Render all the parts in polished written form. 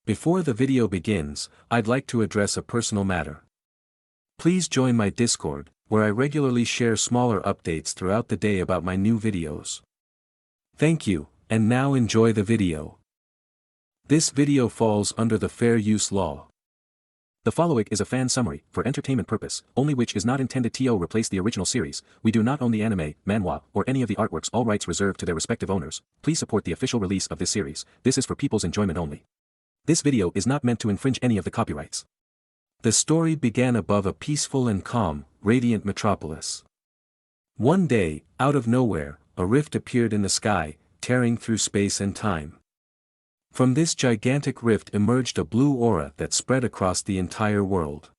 Before the video begins, I'd like to address a personal matter. Please join my Discord, where I regularly share smaller updates throughout the day about my new videos. Thank you, and now enjoy the video. This video falls under the fair use law. The following is a fan summary, for entertainment purpose, only, which is not intended to replace the original series. We do not own the anime, manhwa, or any of the artworks, all rights reserved to their respective owners. Please support the official release of this series. This is for people's enjoyment only. This video is not meant to infringe any of the copyrights. The story began above a peaceful and calm, radiant metropolis. One day, out of nowhere, a rift appeared in the sky, tearing through space and time. From this gigantic rift emerged a blue aura that spread across the entire world.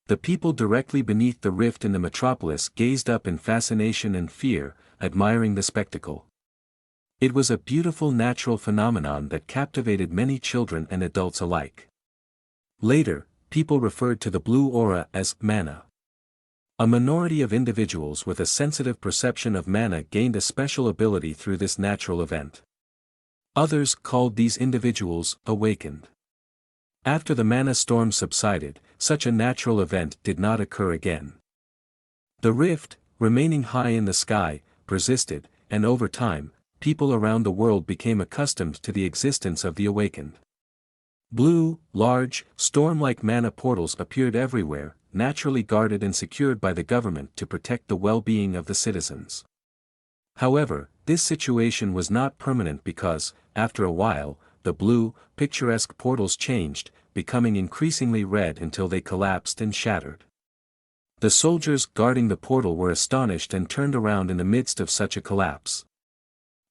The people directly beneath the rift in the metropolis gazed up in fascination and fear, admiring the spectacle. It was a beautiful natural phenomenon that captivated many children and adults alike. Later, people referred to the blue aura as mana. A minority of individuals with a sensitive perception of mana gained a special ability through this natural event. Others called these individuals awakened. After the mana storm subsided, such a natural event did not occur again. The rift, remaining high in the sky, persisted, and over time, people around the world became accustomed to the existence of the awakened. Blue, large, storm-like mana portals appeared everywhere, naturally guarded and secured by the government to protect the well-being of the citizens. However, this situation was not permanent because, after a while, the blue, picturesque portals changed, becoming increasingly red until they collapsed and shattered. The soldiers guarding the portal were astonished and turned around in the midst of such a collapse.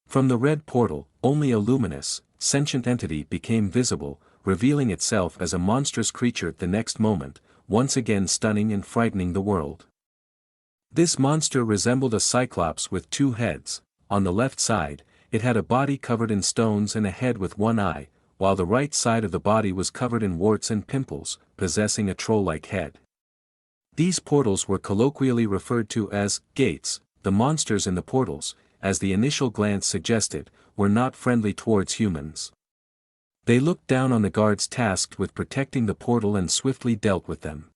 From the red portal, only a luminous, sentient entity became visible, revealing itself as a monstrous creature the next moment, once again stunning and frightening the world. This monster resembled a cyclops with two heads. On the left side, it had a body covered in stones and a head with one eye, while the right side of the body was covered in warts and pimples, possessing a troll-like head. These portals were colloquially referred to as gates. The monsters in the portals, as the initial glance suggested, were not friendly towards humans. They looked down on the guards tasked with protecting the portal and swiftly dealt with them.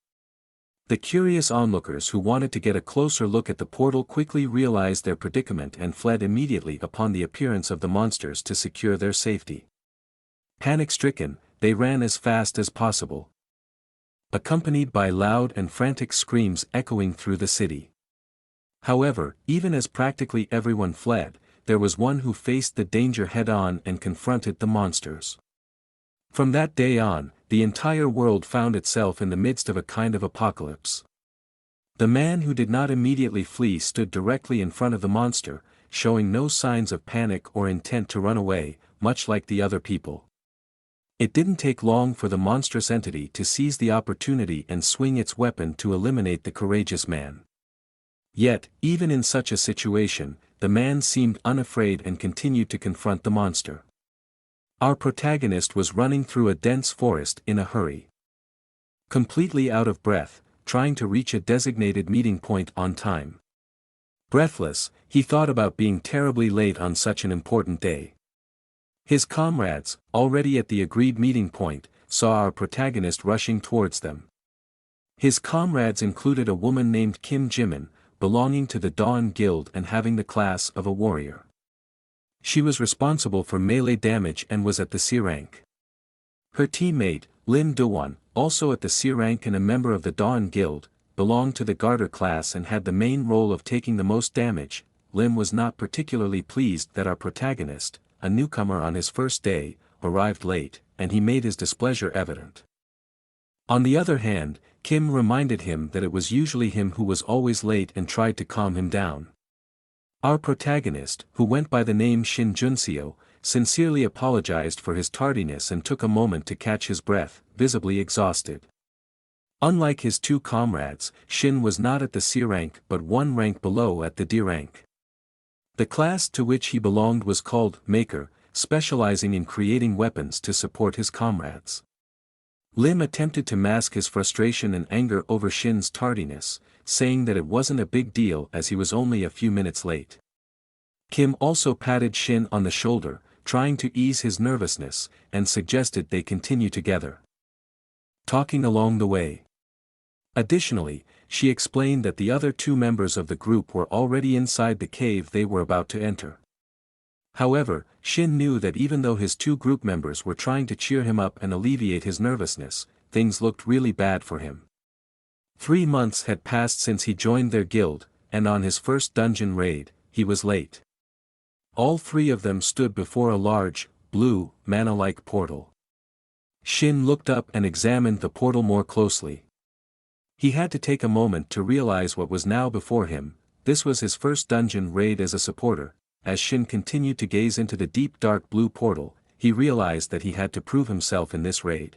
The curious onlookers who wanted to get a closer look at the portal quickly realized their predicament and fled immediately upon the appearance of the monsters to secure their safety. Panic-stricken, they ran as fast as possible, accompanied by loud and frantic screams echoing through the city. However, even as practically everyone fled, there was one who faced the danger head-on and confronted the monsters. From that day on, the entire world found itself in the midst of a kind of apocalypse. The man who did not immediately flee stood directly in front of the monster, showing no signs of panic or intent to run away, much like the other people. It didn't take long for the monstrous entity to seize the opportunity and swing its weapon to eliminate the courageous man. Yet, even in such a situation, the man seemed unafraid and continued to confront the monster. Our protagonist was running through a dense forest in a hurry. Completely out of breath, trying to reach a designated meeting point on time. Breathless, he thought about being terribly late on such an important day. His comrades, already at the agreed meeting point, saw our protagonist rushing towards them. His comrades included a woman named Kim Jimin, belonging to the Dawn Guild and having the class of a warrior. She was responsible for melee damage and was at the C rank. Her teammate, Lim Duwon, also at the C rank and a member of the Dawn Guild, belonged to the Garter class and had the main role of taking the most damage. Lim was not particularly pleased that our protagonist, a newcomer on his first day, arrived late, and he made his displeasure evident. On the other hand, Kim reminded him that it was usually him who was always late and tried to calm him down. Our protagonist, who went by the name Shin JoonSeoh, sincerely apologized for his tardiness and took a moment to catch his breath, visibly exhausted. Unlike his two comrades, Shin was not at the C rank but one rank below at the D rank. The class to which he belonged was called Maker, specializing in creating weapons to support his comrades. Lim attempted to mask his frustration and anger over Shin's tardiness, saying that it wasn't a big deal as he was only a few minutes late. Kim also patted Shin on the shoulder, trying to ease his nervousness, and suggested they continue together, talking along the way. Additionally, she explained that the other two members of the group were already inside the cave they were about to enter. However, Shin knew that even though his two group members were trying to cheer him up and alleviate his nervousness, things looked really bad for him. 3 months had passed since he joined their guild, and on his first dungeon raid, he was late. All 3 of them stood before a large, blue, mana-like portal. Shin looked up and examined the portal more closely. He had to take a moment to realize what was now before him. This was his first dungeon raid as a supporter. As Shin continued to gaze into the deep dark blue portal, he realized that he had to prove himself in this raid,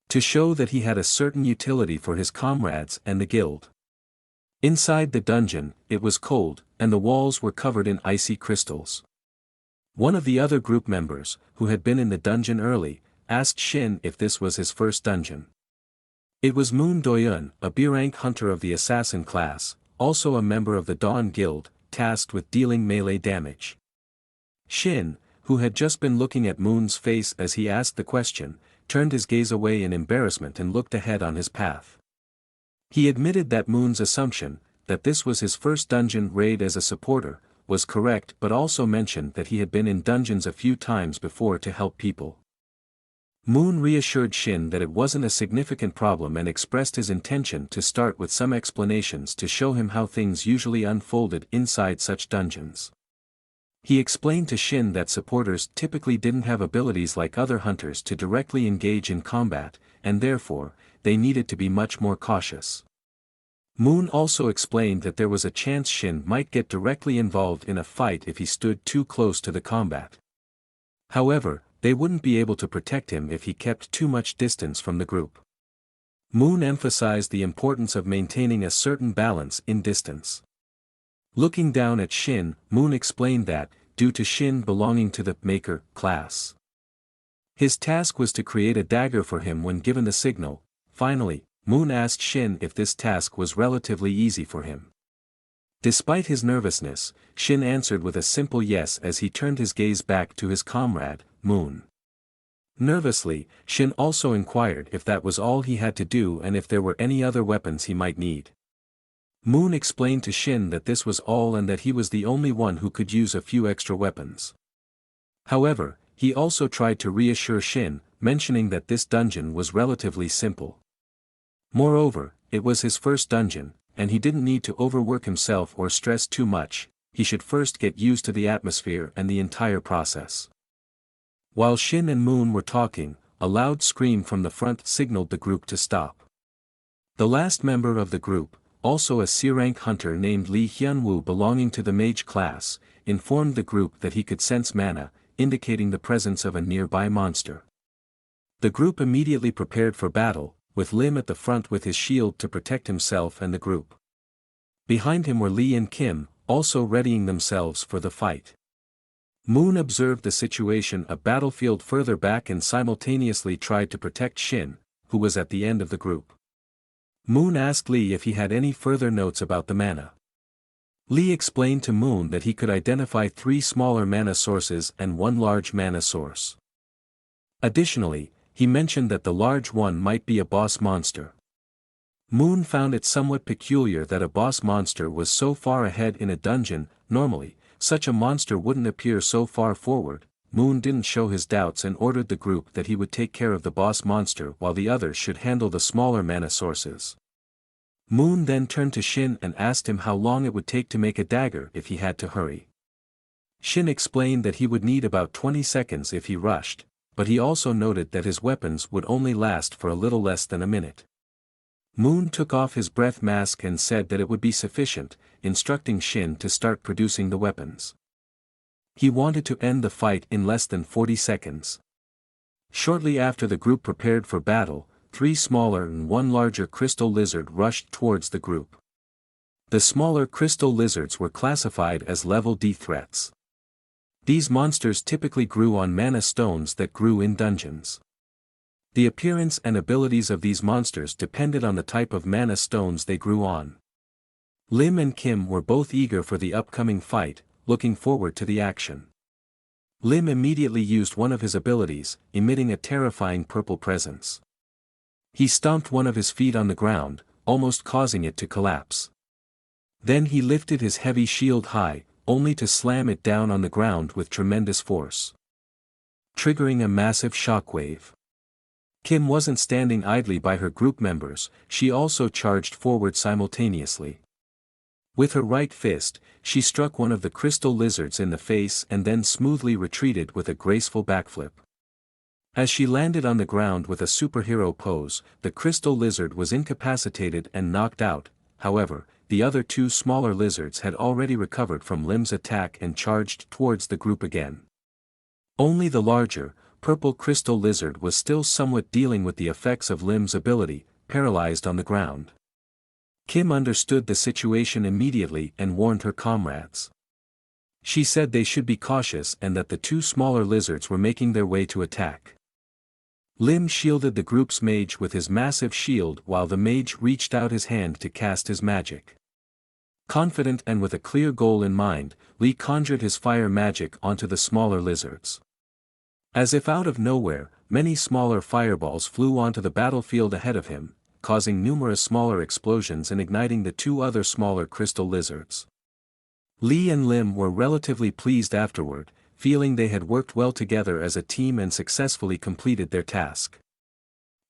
to show that he had a certain utility for his comrades and the guild. Inside the dungeon, it was cold, and the walls were covered in icy crystals. One of the other group members, who had been in the dungeon early, asked Shin if this was his first dungeon. It was Moon Doyoon, a B-rank hunter of the assassin class, also a member of the Dawn Guild, tasked with dealing melee damage. Shin, who had just been looking at Moon's face as he asked the question, turned his gaze away in embarrassment and looked ahead on his path. He admitted that Moon's assumption, that this was his first dungeon raid as a supporter, was correct, but also mentioned that he had been in dungeons a few times before to help people. Moon reassured Shin that it wasn't a significant problem and expressed his intention to start with some explanations to show him how things usually unfolded inside such dungeons. He explained to Shin that supporters typically didn't have abilities like other hunters to directly engage in combat, and therefore, they needed to be much more cautious. Moon also explained that there was a chance Shin might get directly involved in a fight if he stood too close to the combat. However, they wouldn't be able to protect him if he kept too much distance from the group. Moon emphasized the importance of maintaining a certain balance in distance. Looking down at Shin, Moon explained that, due to Shin belonging to the Maker class, his task was to create a dagger for him when given the signal. Finally, Moon asked Shin if this task was relatively easy for him. Despite his nervousness, Shin answered with a simple yes as he turned his gaze back to his comrade, Moon. Nervously, Shin also inquired if that was all he had to do and if there were any other weapons he might need. Moon explained to Shin that this was all and that he was the only one who could use a few extra weapons. However, he also tried to reassure Shin, mentioning that this dungeon was relatively simple. Moreover, it was his first dungeon, and he didn't need to overwork himself or stress too much. He should first get used to the atmosphere and the entire process. While Shin and Moon were talking, a loud scream from the front signaled the group to stop. The last member of the group, also a C-rank hunter named Lee Hyun-woo belonging to the mage class, informed the group that he could sense mana, indicating the presence of a nearby monster. The group immediately prepared for battle, with Lim at the front with his shield to protect himself and the group. Behind him were Lee and Kim, also readying themselves for the fight. Moon observed the situation a battlefield further back and simultaneously tried to protect Shin, who was at the end of the group. Moon asked Lee if he had any further notes about the mana. Lee explained to Moon that he could identify 3 smaller mana sources and 1 large mana source. Additionally, he mentioned that the large one might be a boss monster. Moon found it somewhat peculiar that a boss monster was so far ahead in a dungeon. Normally, such a monster wouldn't appear so far forward. Moon didn't show his doubts and ordered the group that he would take care of the boss monster while the others should handle the smaller mana sources. Moon then turned to Shin and asked him how long it would take to make a dagger if he had to hurry. Shin explained that he would need about 20 seconds if he rushed, but he also noted that his weapons would only last for a little less than a minute. Moon took off his breath mask and said that it would be sufficient, instructing Shin to start producing the weapons. He wanted to end the fight in less than 40 seconds. Shortly after the group prepared for battle, 3 smaller and 1 larger crystal lizard rushed towards the group. The smaller crystal lizards were classified as level D threats. These monsters typically grew on mana stones that grew in dungeons. The appearance and abilities of these monsters depended on the type of mana stones they grew on. Lim and Kim were both eager for the upcoming fight, looking forward to the action. Lim immediately used one of his abilities, emitting a terrifying purple presence. He stomped one of his feet on the ground, almost causing it to collapse. Then he lifted his heavy shield high, only to slam it down on the ground with tremendous force, triggering a massive shockwave. Kim wasn't standing idly by her group members, she also charged forward simultaneously. With her right fist, she struck one of the crystal lizards in the face and then smoothly retreated with a graceful backflip. As she landed on the ground with a superhero pose, the crystal lizard was incapacitated and knocked out. However, the other two smaller lizards had already recovered from Lim's attack and charged towards the group again. Only the larger, purple crystal lizard was still somewhat dealing with the effects of Lim's ability, paralyzed on the ground. Kim understood the situation immediately and warned her comrades. She said they should be cautious and that the two smaller lizards were making their way to attack. Lim shielded the group's mage with his massive shield while the mage reached out his hand to cast his magic. Confident and with a clear goal in mind, Lee conjured his fire magic onto the smaller lizards. As if out of nowhere, many smaller fireballs flew onto the battlefield ahead of him, causing numerous smaller explosions and igniting the two other smaller crystal lizards. Lee and Lim were relatively pleased afterward, feeling they had worked well together as a team and successfully completed their task.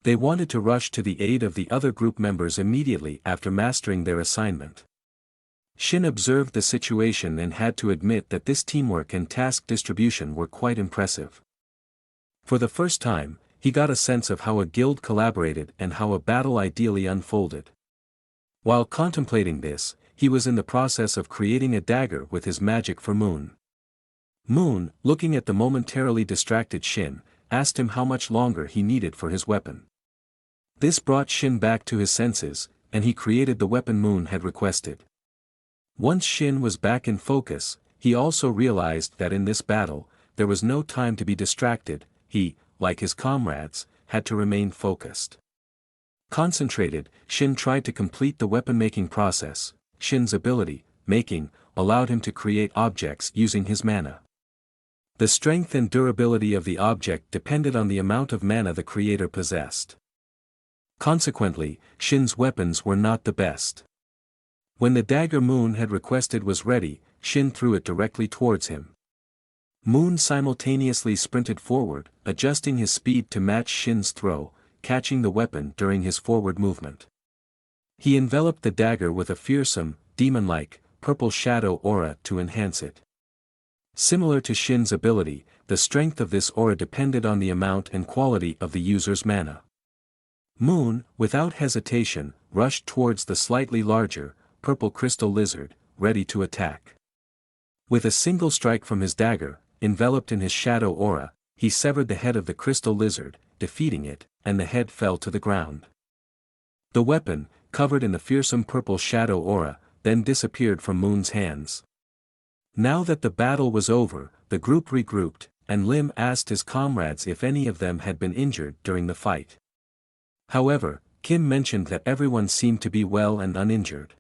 They wanted to rush to the aid of the other group members immediately after mastering their assignment. Shin observed the situation and had to admit that this teamwork and task distribution were quite impressive. For the first time, he got a sense of how a guild collaborated and how a battle ideally unfolded. While contemplating this, he was in the process of creating a dagger with his magic for Moon. Moon, looking at the momentarily distracted Shin, asked him how much longer he needed for his weapon. This brought Shin back to his senses, and he created the weapon Moon had requested. Once Shin was back in focus, he also realized that in this battle, there was no time to be distracted. He, like his comrades, had to remain focused. Concentrated, Shin tried to complete the weapon-making process. Shin's ability, making, allowed him to create objects using his mana. The strength and durability of the object depended on the amount of mana the creator possessed. Consequently, Shin's weapons were not the best. When the dagger Moon had requested was ready, Shin threw it directly towards him. Moon simultaneously sprinted forward, adjusting his speed to match Shin's throw, catching the weapon during his forward movement. He enveloped the dagger with a fearsome, demon-like, purple shadow aura to enhance it. Similar to Shin's ability, the strength of this aura depended on the amount and quality of the user's mana. Moon, without hesitation, rushed towards the slightly larger, purple crystal lizard, ready to attack. With a single strike from his dagger, enveloped in his shadow aura, he severed the head of the crystal lizard, defeating it, and the head fell to the ground. The weapon, covered in the fearsome purple shadow aura, then disappeared from Moon's hands. Now that the battle was over, the group regrouped, and Lim asked his comrades if any of them had been injured during the fight. However, Kim mentioned that everyone seemed to be well and uninjured.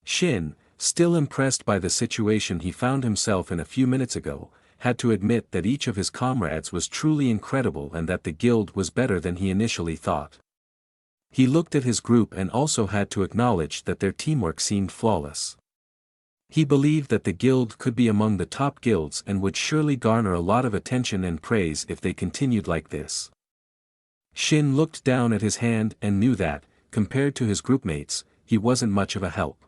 Shin, still impressed by the situation he found himself in a few minutes ago, had to admit that each of his comrades was truly incredible and that the guild was better than he initially thought. He looked at his group and also had to acknowledge that their teamwork seemed flawless. He believed that the guild could be among the top guilds and would surely garner a lot of attention and praise if they continued like this. Shin looked down at his hand and knew that, compared to his groupmates, he wasn't much of a help.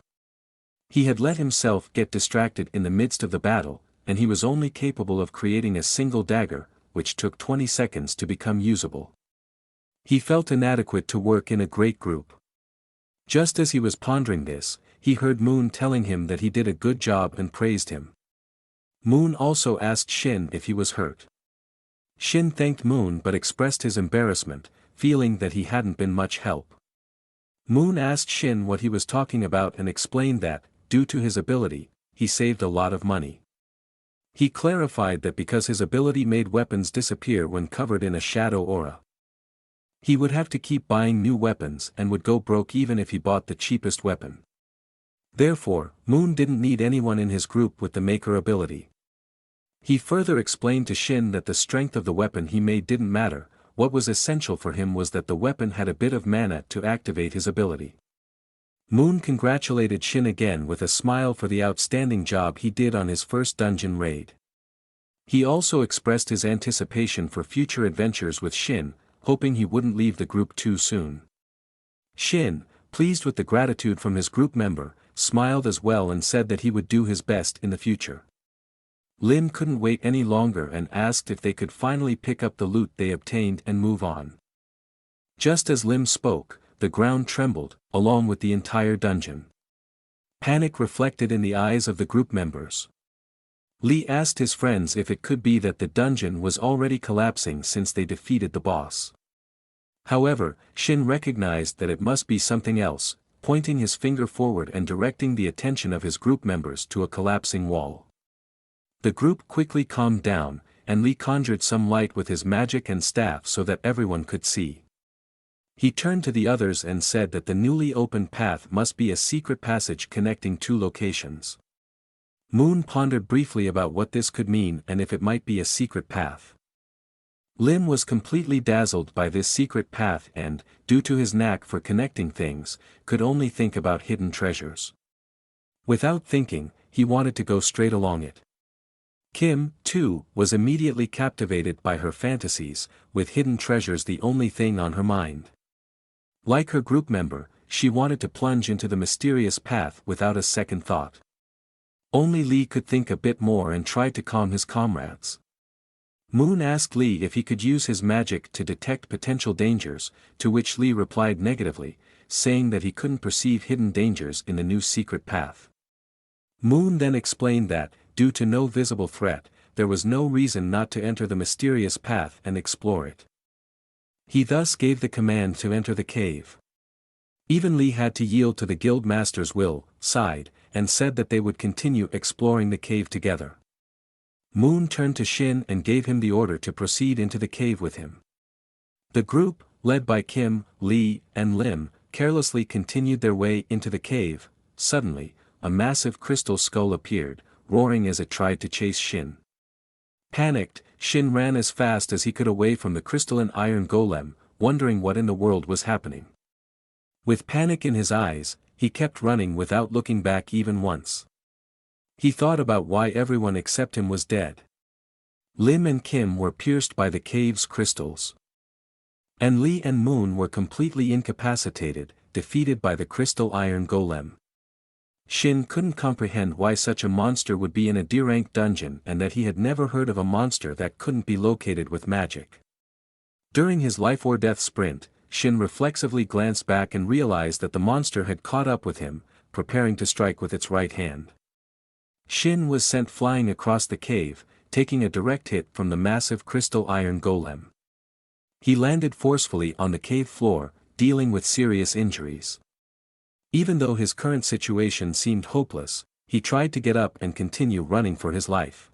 He had let himself get distracted in the midst of the battle, and he was only capable of creating a single dagger, which took 20 seconds to become usable. He felt inadequate to work in a great group. Just as he was pondering this, he heard Moon telling him that he did a good job and praised him. Moon also asked Shin if he was hurt. Shin thanked Moon but expressed his embarrassment, feeling that he hadn't been much help. Moon asked Shin what he was talking about and explained that, due to his ability, he saved a lot of money. He clarified that because his ability made weapons disappear when covered in a shadow aura, he would have to keep buying new weapons and would go broke even if he bought the cheapest weapon. Therefore, Moon didn't need anyone in his group with the maker ability. He further explained to Shin that the strength of the weapon he made didn't matter, what was essential for him was that the weapon had a bit of mana to activate his ability. Moon congratulated Shin again with a smile for the outstanding job he did on his first dungeon raid. He also expressed his anticipation for future adventures with Shin, hoping he wouldn't leave the group too soon. Shin, pleased with the gratitude from his group member, smiled as well and said that he would do his best in the future. Lim couldn't wait any longer and asked if they could finally pick up the loot they obtained and move on. Just as Lim spoke, the ground trembled, along with the entire dungeon. Panic reflected in the eyes of the group members. Lee asked his friends if it could be that the dungeon was already collapsing since they defeated the boss. However, Shin recognized that it must be something else, pointing his finger forward and directing the attention of his group members to a collapsing wall. The group quickly calmed down, and Lee conjured some light with his magic and staff so that everyone could see. He turned to the others and said that the newly opened path must be a secret passage connecting two locations. Moon pondered briefly about what this could mean and if it might be a secret path. Lim was completely dazzled by this secret path and, due to his knack for connecting things, could only think about hidden treasures. Without thinking, he wanted to go straight along it. Kim, too, was immediately captivated by her fantasies, with hidden treasures the only thing on her mind. Like her group member, she wanted to plunge into the mysterious path without a second thought. Only Lee could think a bit more and tried to calm his comrades. Moon asked Lee if he could use his magic to detect potential dangers, to which Lee replied negatively, saying that he couldn't perceive hidden dangers in the new secret path. Moon then explained that, due to no visible threat, there was no reason not to enter the mysterious path and explore it. He thus gave the command to enter the cave. Even Lee had to yield to the guild master's will, sighed, and said that they would continue exploring the cave together. Moon turned to Shin and gave him the order to proceed into the cave with him. The group, led by Kim, Lee, and Lim, carelessly continued their way into the cave. Suddenly, a massive crystal skull appeared, roaring as it tried to chase Shin. Panicked, Shin ran as fast as he could away from the crystalline iron golem, wondering what in the world was happening. With panic in his eyes, he kept running without looking back even once. He thought about why everyone except him was dead. Lim and Kim were pierced by the cave's crystals. And Lee and Moon were completely incapacitated, defeated by the crystal iron golem. Shin couldn't comprehend why such a monster would be in a D-rank dungeon and that he had never heard of a monster that couldn't be located with magic. During his life-or-death sprint, Shin reflexively glanced back and realized that the monster had caught up with him, preparing to strike with its right hand. Shin was sent flying across the cave, taking a direct hit from the massive crystal iron golem. He landed forcefully on the cave floor, dealing with serious injuries. Even though his current situation seemed hopeless, he tried to get up and continue running for his life.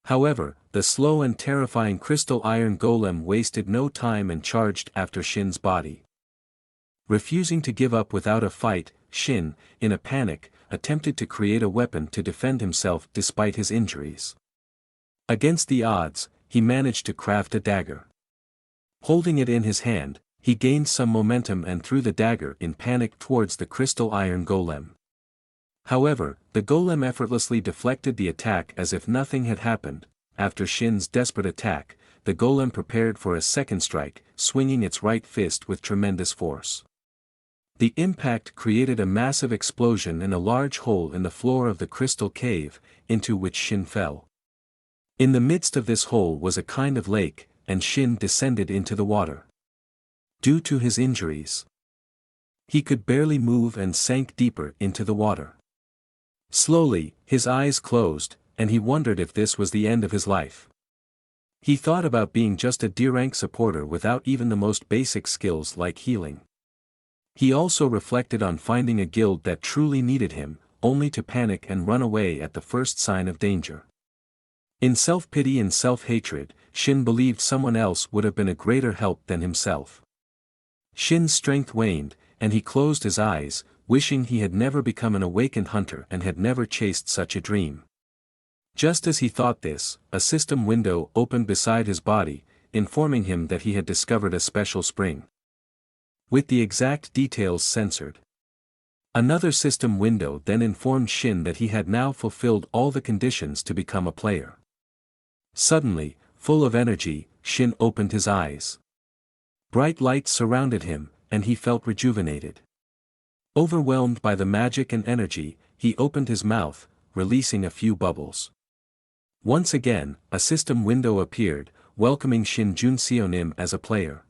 However, the slow and terrifying crystal iron golem wasted no time and charged after Shin's body. Refusing to give up without a fight, Shin, in a panic, attempted to create a weapon to defend himself despite his injuries. Against the odds, he managed to craft a dagger. Holding it in his hand, he gained some momentum and threw the dagger in panic towards the crystal iron golem. However, the golem effortlessly deflected the attack as if nothing had happened. After Shin's desperate attack, the golem prepared for a second strike, swinging its right fist with tremendous force. The impact created a massive explosion and a large hole in the floor of the crystal cave, into which Shin fell. In the midst of this hole was a kind of lake, and Shin descended into the water. Due to his injuries, he could barely move and sank deeper into the water. Slowly, his eyes closed, and he wondered if this was the end of his life. He thought about being just a D-rank supporter without even the most basic skills like healing. He also reflected on finding a guild that truly needed him, only to panic and run away at the first sign of danger. In self-pity and self-hatred, Shin believed someone else would have been a greater help than himself. Shin's strength waned, and he closed his eyes, wishing he had never become an awakened hunter and had never chased such a dream. Just as he thought this, a system window opened beside his body, informing him that he had discovered a special spring, with the exact details censored. Another system window then informed Shin that he had now fulfilled all the conditions to become a player. Suddenly, full of energy, Shin opened his eyes. Bright lights surrounded him, and he felt rejuvenated. Overwhelmed by the magic and energy, he opened his mouth, releasing a few bubbles. Once again, a system window appeared, welcoming Shin JoonSeoh-Nim as a player.